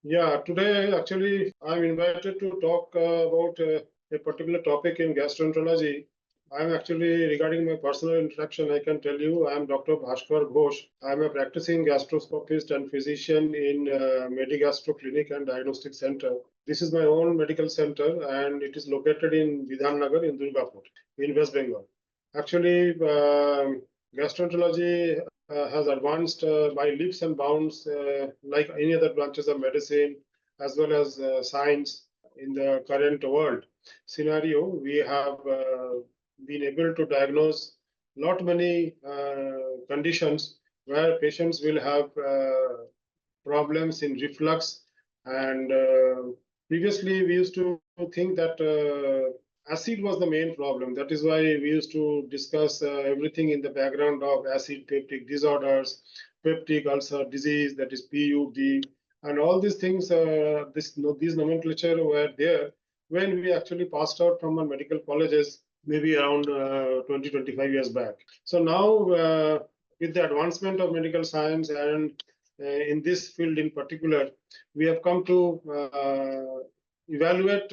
Yeah, today actually I'm invited to talk about a particular topic in gastroenterology. I'm actually regarding my personal introduction. I can tell you I'm Dr. Bhaskar Ghosh. I'm a practicing gastroscopist and physician in Medigastro Clinic and Diagnostic Center. This is my own medical center and it is located in Vidhan Nagar in Durgapur in West Bengal. Actually, gastroenterology has advanced by leaps and bounds, like any other branches of medicine, as well as science in the current world scenario. We have been able to diagnose not many conditions where patients will have problems in reflux. And previously, we used to think that acid was the main problem. That is why we used to discuss everything in the background of acid peptic disorders, peptic ulcer disease, that is PUD, and all these things. These nomenclature were there when we actually passed out from our medical colleges, maybe around 20, 25 years back. So now, with the advancement of medical science and in this field in particular, we have come to evaluate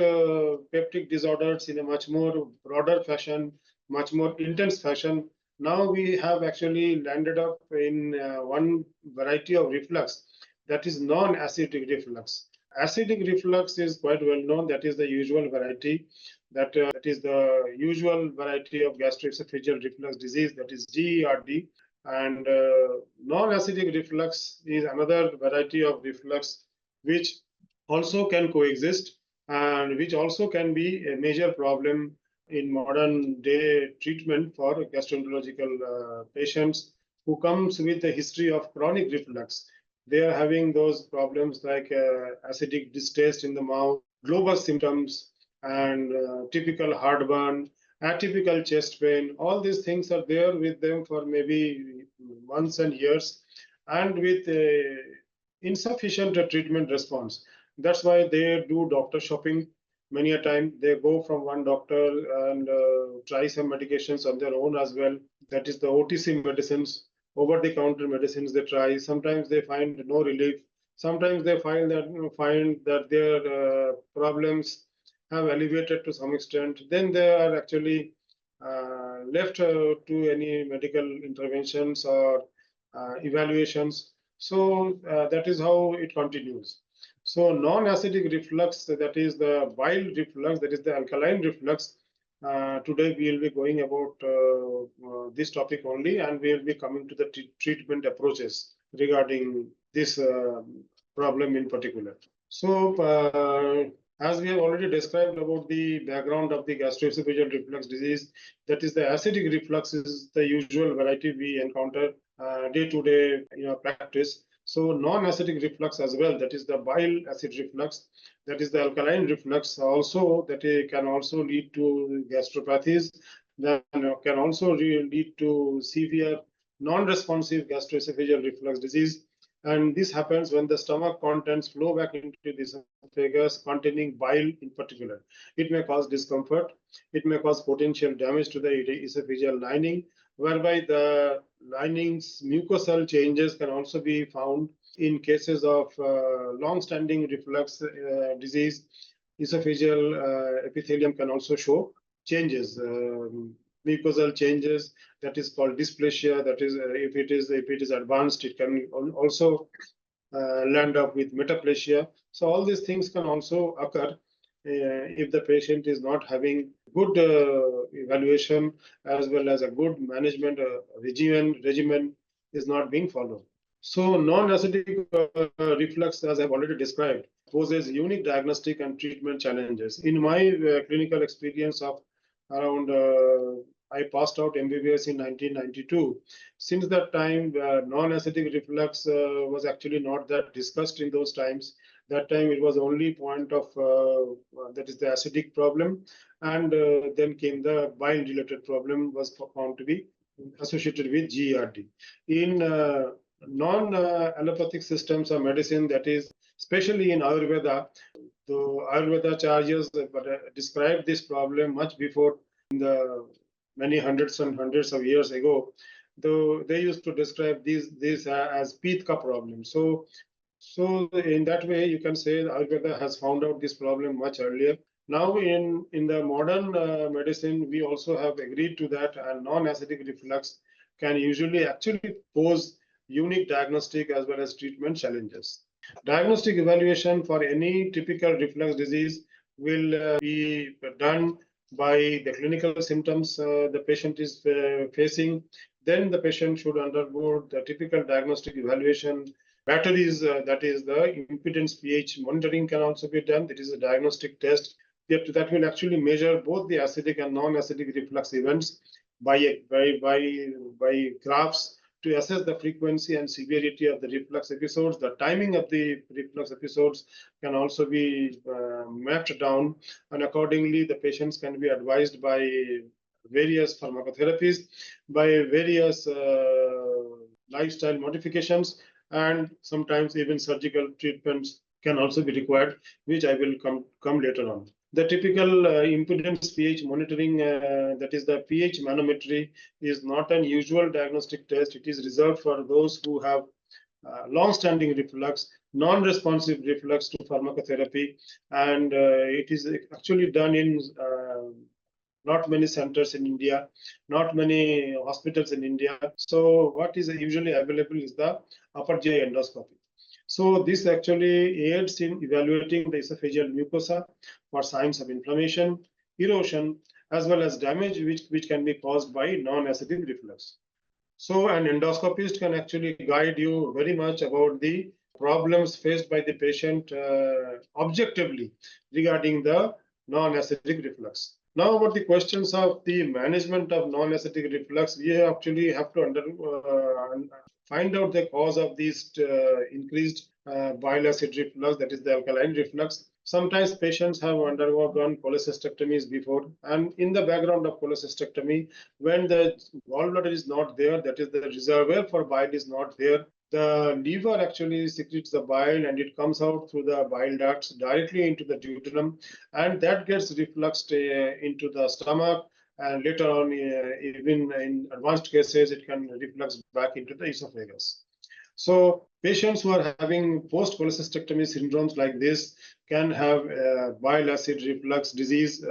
peptic disorders in a much more broader fashion, much more intense fashion. Now we have actually landed up in one variety of reflux, that is non-acidic reflux. Acidic reflux is quite well known. That is the usual variety. That is the usual variety of gastroesophageal reflux disease. That is GERD. And non-acidic reflux is another variety of reflux which also can coexist and which also can be a major problem in modern day treatment for gastroenterological patients who comes with a history of chronic reflux. They are having those problems like acidic distaste in the mouth, global symptoms, and typical heartburn, atypical chest pain. All these things are there with them for maybe months and years, and with insufficient treatment response. That's why they do doctor shopping. Many a time they go from one doctor and try some medications on their own as well. That is the OTC medicines, over the counter medicines they try. Sometimes they find no relief. Sometimes they find that their problems have elevated to some extent. Then they are actually left to any medical interventions or evaluations. So that is how it continues. So non-acidic reflux, that is the bile reflux, that is the alkaline reflux. Today we will be going about this topic only, and we will be coming to the treatment approaches regarding this problem in particular. So, as we have already described about the background of the gastroesophageal reflux disease, that is the acidic reflux is the usual variety we encounter day to day practice. So non-acidic reflux as well, that is the bile acid reflux, that is the alkaline reflux also, that can also lead to gastropathies, that can also lead to severe non-responsive gastroesophageal reflux disease. And this happens when the stomach contents flow back into the esophagus containing bile in particular. It may cause discomfort. It may cause potential damage to the esophageal lining, whereby the lining's mucosal changes can also be found in cases of long-standing reflux disease. Esophageal epithelium can also show changes, mucosal changes. That is called dysplasia. That is, if it is advanced, it can also land up with metaplasia. So all these things can also occur if the patient is not having good evaluation as well as a good management regimen is not being followed. So non-acidic reflux, as I've already described, poses unique diagnostic and treatment challenges. In my clinical experience of around, I passed out MBBS in 1992. Since that time, non-acidic reflux was actually not that discussed in those times. That time it was only point of that is the acidic problem, and then came the bile-related problem was found to be associated with GERD. In non-allopathic systems of medicine, that is especially in Ayurveda, the Ayurveda acharyas described this problem much before, in the many hundreds and hundreds of years ago. Though they used to describe these as Pitka problems. So So in that way, you can say Ayurveda has found out this problem much earlier. Now in the modern medicine, we also have agreed to that, and non-acidic reflux can usually actually pose unique diagnostic as well as treatment challenges. Diagnostic evaluation for any typical reflux disease will be done by the clinical symptoms the patient is facing. Then the patient should undergo the typical diagnostic evaluation. Batteries, that is the impedance pH monitoring, can also be done. That is a diagnostic test that will actually measure both the acidic and non-acidic reflux events by, by graphs to assess the frequency and severity of the reflux episodes. The timing of the reflux episodes can also be mapped down, and accordingly, the patients can be advised by various pharmacotherapies, by various lifestyle modifications, and sometimes even surgical treatments can also be required, which I will come later on. The typical impedance pH monitoring, that is the pH manometry, is not an usual diagnostic test. It is reserved for those who have long-standing reflux, non-responsive reflux to pharmacotherapy, and it is actually done in not many centers in India, not many hospitals in India. So what is usually available is the upper GI endoscopy. So this actually aids in evaluating the esophageal mucosa for signs of inflammation, erosion, as well as damage which can be caused by non-acidic reflux. So an endoscopist can actually guide you very much about the problems faced by the patient objectively regarding the non-acidic reflux. Now about the questions of the management of non-acidic reflux, we actually have to find out the cause of this increased bile acid reflux, that is the alkaline reflux. Sometimes patients have undergone cholecystectomies before, and in the background of cholecystectomy, when the gallbladder is not there, that is the reservoir for bile is not there, the liver actually secretes the bile and it comes out through the bile ducts directly into the duodenum, and that gets refluxed into the stomach, and later on, even in advanced cases, it can reflux back into the esophagus. So patients who are having post-cholecystectomy syndromes like this can have bile acid reflux disease.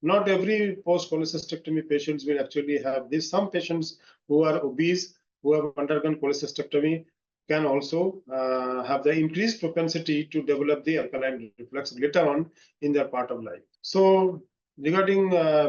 Not every post-cholecystectomy patients will actually have this. Some patients who are obese, who have undergone cholecystectomy, can also have the increased propensity to develop the alkaline reflux later on in their part of life. So regarding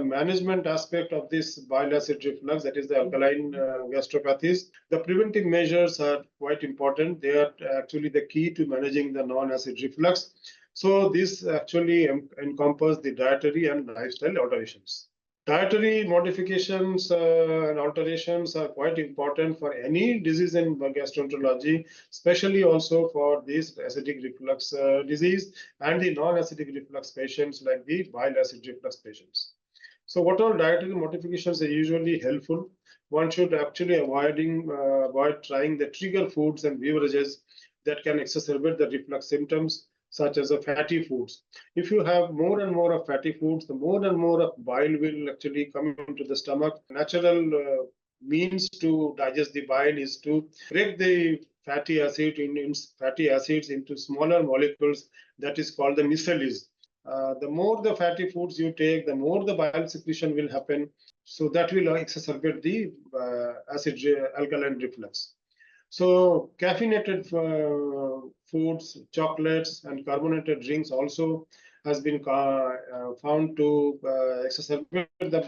management aspect of this bile acid reflux, that is the alkaline gastropathies, the preventive measures are quite important. They are actually the key to managing the non-acid reflux. So this actually encompasses the dietary and lifestyle alterations. Dietary modifications and alterations are quite important for any disease in gastroenterology, especially also for this acidic reflux disease and the non-acidic reflux patients like the bile acid reflux patients. So what all dietary modifications are usually helpful? One should actually avoid trying the trigger foods and beverages that can exacerbate the reflux symptoms, such as the fatty foods. If you have more and more of fatty foods, the more and more of bile will actually come into the stomach. Natural means to digest the bile is to break the fatty acid in fatty acids into smaller molecules, that is called the micelles. The more the fatty foods you take, the more the bile secretion will happen. So that will exacerbate the acid alkaline reflux. So caffeinated foods, chocolates, and carbonated drinks also has been found to exacerbate the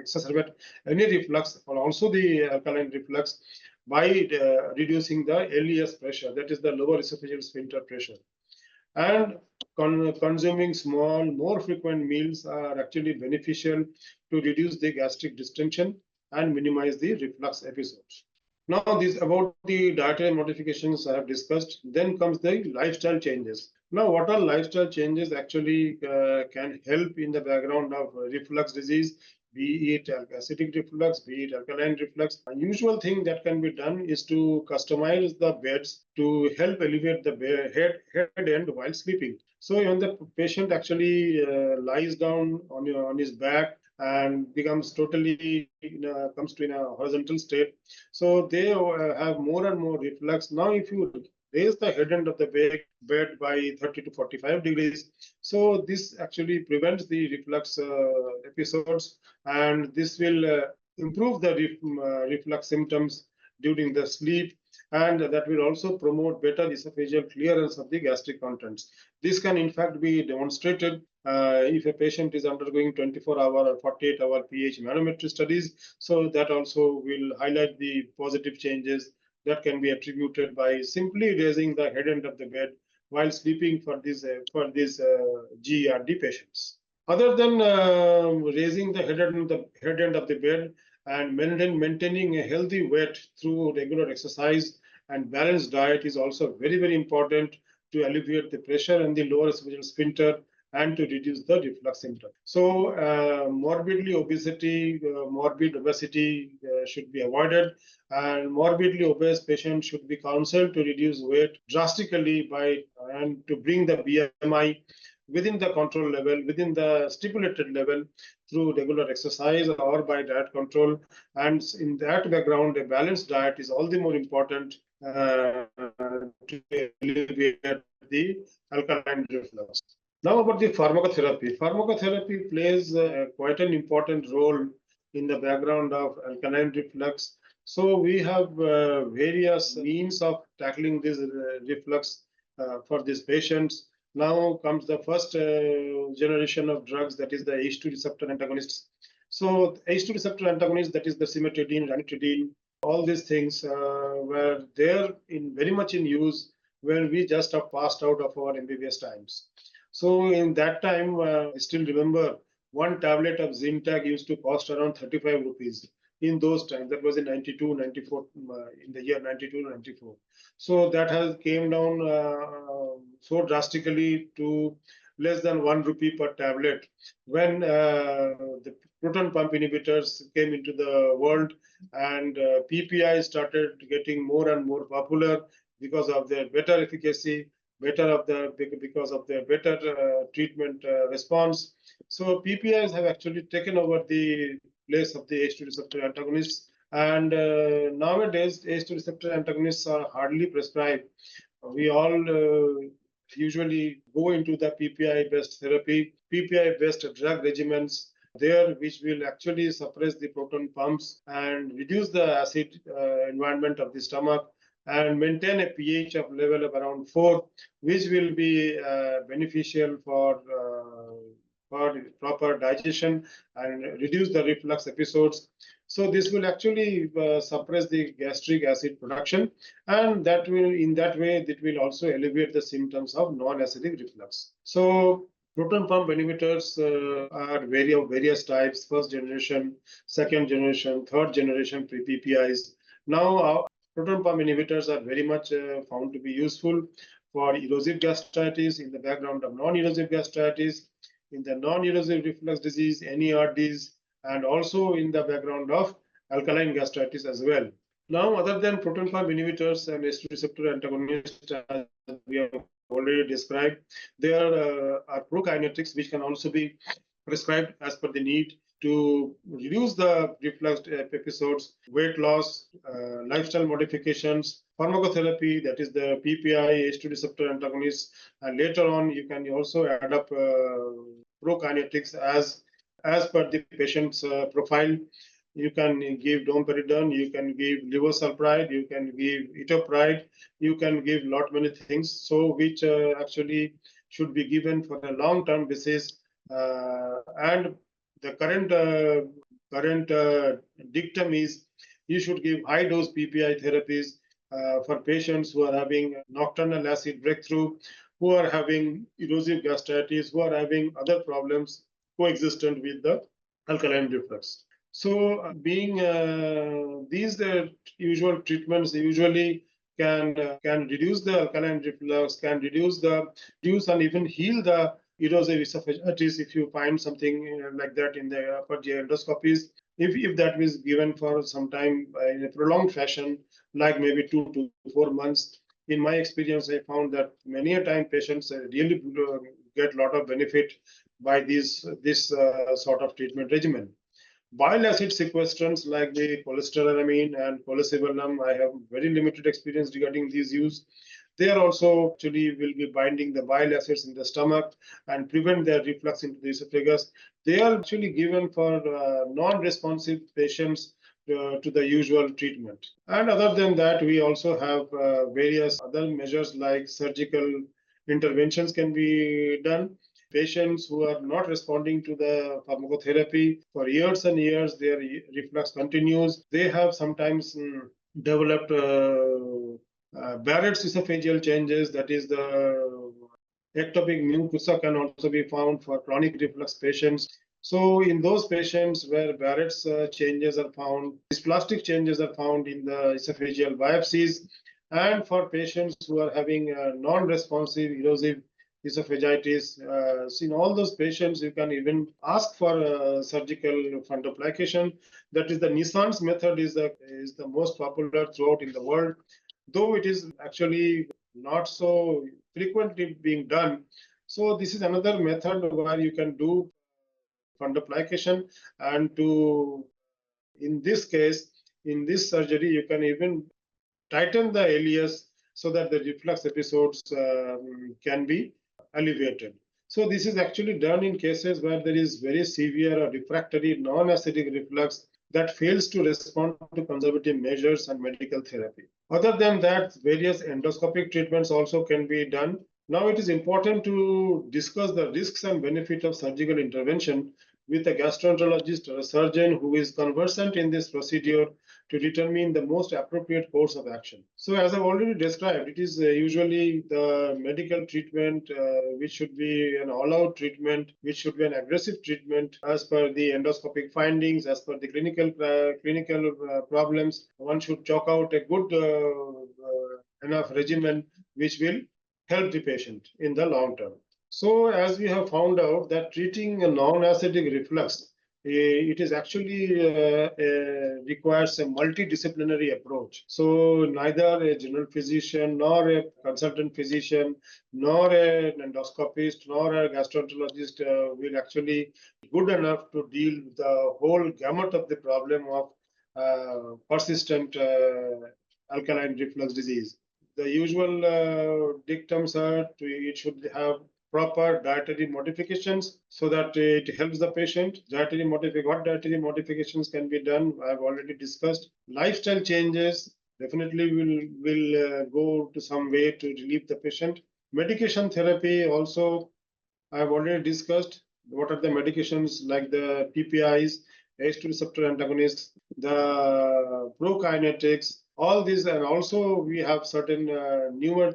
exacerbate any reflux, or also the alkaline reflux, by reducing the LES pressure, that is the lower esophageal sphincter pressure. And consuming small, more frequent meals are actually beneficial to reduce the gastric distension and minimize the reflux episodes. Now, this about the dietary modifications I have discussed. Then comes the lifestyle changes. Now, what are lifestyle changes actually can help in the background of reflux disease, be it acidic reflux, be it alkaline reflux? A usual thing that can be done is to customize the beds to help alleviate the head end while sleeping. So when the patient actually lies down on his back and becomes totally comes to in a horizontal state, so they have more and more reflux. Now if you raise the head end of the bed by 30 to 45 degrees. So this actually prevents the reflux episodes, and this will improve the reflux symptoms during the sleep, and that will also promote better esophageal clearance of the gastric contents. This can in fact be demonstrated if a patient is undergoing 24-hour or 48-hour pH manometry studies. So that also will highlight the positive changes that can be attributed by simply raising the head end of the bed while sleeping for these GERD patients. Other than raising the head end of the bed and maintaining a healthy weight through regular exercise and balanced diet is also very, very important to alleviate the pressure in the lower esophageal sphincter and to reduce the reflux symptom. So morbid obesity should be avoided, and morbidly obese patients should be counseled to reduce weight drastically and to bring the BMI within the control level, within the stipulated level through regular exercise or by diet control. And in that background, a balanced diet is all the more important to alleviate the alkaline reflux. Now about the pharmacotherapy. Pharmacotherapy plays quite an important role in the background of alkaline reflux. So we have various means of tackling this reflux for these patients. Now comes the first generation of drugs, that is the H2 receptor antagonists. So H2 receptor antagonists, that is the cimetidine, ranitidine, all these things were there in very much in use when we just have passed out of our MBBS times. So in that time, I still remember one tablet of Zintac used to cost around 35 rupees in those times. That was in 92, 94, in the year 92, 94. So that has came down so drastically to less than 1 rupee per tablet when the proton pump inhibitors came into the world, and PPI started getting more and more popular because of their better efficacy, because of their better treatment response. So PPIs have actually taken over the place of the H2 receptor antagonists, and nowadays H2 receptor antagonists are hardly prescribed. We all usually go into the PPI-based therapy, PPI-based drug regimens there, which will actually suppress the proton pumps and reduce the acid environment of the stomach and maintain a pH of level of around 4, which will be beneficial for proper digestion and reduce the reflux episodes. So this will actually suppress the gastric acid production, and that will, in that way, it will also alleviate the symptoms of non-acidic reflux. So proton pump inhibitors are of various types: first generation, second generation, third generation PPIs. Now, proton pump inhibitors are very much found to be useful for erosive gastritis, in the background of non-erosive gastritis, in the non-erosive reflux disease, NERDs, and also in the background of alkaline gastritis as well. Now, other than proton pump inhibitors and H2 receptor antagonists, as we have already described, there are prokinetics which can also be prescribed as per the need to reduce the reflux episodes, weight loss, lifestyle modifications, pharmacotherapy, that is the PPI, H2 receptor antagonists, and later on you can also add up prokinetics as per the patient's profile. You can give domperidone, you can give levosulpride, you can give etopride, you can give lot many things. So which actually should be given for a long-term basis. And the current dictum is you should give high-dose PPI therapies for patients who are having nocturnal acid breakthrough, who are having erosive gastritis, who are having other problems coexistent with the alkaline reflux. So, being these usual treatments usually can reduce the alkaline reflux, can reduce and even heal the erosive esophagitis if you find something like that in the upper GI endoscopies. If that is given for some time in a prolonged fashion, like maybe 2 to 4 months, in my experience, I found that many a time patients really get a lot of benefit by this sort of treatment regimen. Bile acid sequestrants like the cholestyramine and cholesyvalum, I have very limited experience regarding these use. They are also actually will be binding the bile acids in the stomach and prevent their reflux into the esophagus. They are actually given for non-responsive patients to the usual treatment. And other than that, we also have various other measures like surgical interventions can be done. Patients who are not responding to the pharmacotherapy for years and years, their reflux continues. They have sometimes developed Barrett's esophageal changes, that is the ectopic mucosa can also be found for chronic reflux patients. So in those patients where Barrett's changes are found, dysplastic changes are found in the esophageal biopsies, and for patients who are having non-responsive erosive esophagitis, so in all those patients, you can even ask for surgical fundoplication. That is the Nissan's method is the most popular throughout in the world, though it is actually not so frequently being done. So this is another method where you can do fundoplication, and to in this case, in this surgery, you can even tighten the alias so that the reflux episodes can be alleviated. So this is actually done in cases where there is very severe or refractory non-acidic reflux that fails to respond to conservative measures and medical therapy. Other than that, various endoscopic treatments also can be done. Now it is important to discuss the risks and benefit of surgical intervention with a gastroenterologist or a surgeon who is conversant in this procedure to determine the most appropriate course of action. So as I've already described, it is usually the medical treatment which should be an all-out treatment, which should be an aggressive treatment as per the endoscopic findings, as per the clinical problems. One should chalk out a good enough regimen which will help the patient in the long term. So as we have found out that treating a non-acidic reflux, it is actually requires a multidisciplinary approach. So neither a general physician, nor a consultant physician, nor an endoscopist, nor a gastroenterologist will actually be good enough to deal with the whole gamut of the problem of persistent alkaline reflux disease. The usual dictums are it should have proper dietary modifications so that it helps the patient. What dietary modifications can be done? I've already discussed. Lifestyle changes definitely will go to some way to relieve the patient. Medication therapy also I've already discussed. What are the medications like the PPIs, H2 receptor antagonists, the prokinetics, all these, and also we have certain newer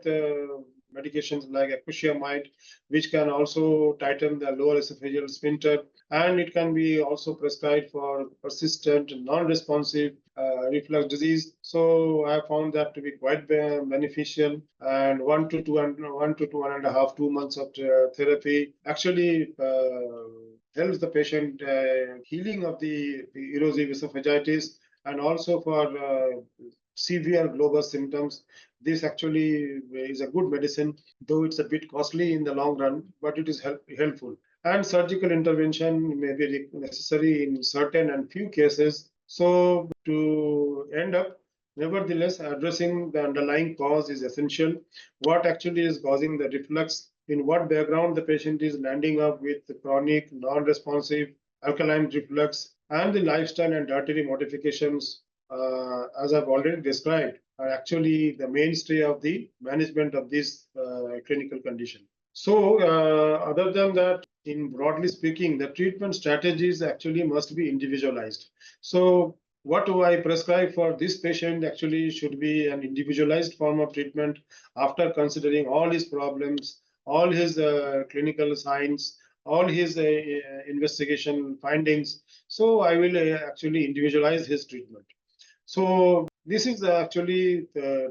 medications like acushamide, which can also tighten the lower esophageal sphincter, and it can be also prescribed for persistent non-responsive reflux disease. So I found that to be quite beneficial, and 1 to 2 and 1.5 therapy actually helps the patient healing of the erosive esophagitis, and also for severe global symptoms. This actually is a good medicine, though it's a bit costly in the long run, but it is helpful. And surgical intervention may be necessary in certain and few cases. So to end up, nevertheless, addressing the underlying cause is essential. What actually is causing the reflux? In what background the patient is landing up with chronic, non-responsive alkaline reflux, and the lifestyle and dietary modifications, as I've already described, are actually the mainstay of the management of this clinical condition. So, other than that, in broadly speaking, the treatment strategies actually must be individualized. So, what do I prescribe for this patient actually should be an individualized form of treatment after considering all his problems, all his clinical signs, all his investigation findings. So, I will actually individualize his treatment. So this is actually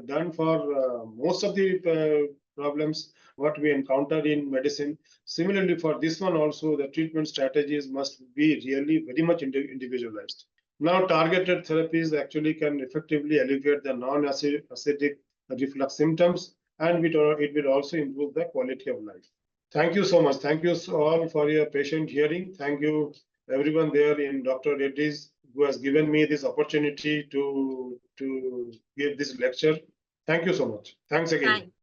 done for most of the problems what we encounter in medicine. Similarly, for this one also, the treatment strategies must be really very much individualized. Now, targeted therapies actually can effectively alleviate the non-acidic reflux symptoms, and it will also improve the quality of life. Thank you so much. Thank you all for your patient hearing. Thank you everyone there in Dr. Reddy's who has given me this opportunity to give this lecture. Thank you so much. Thanks again.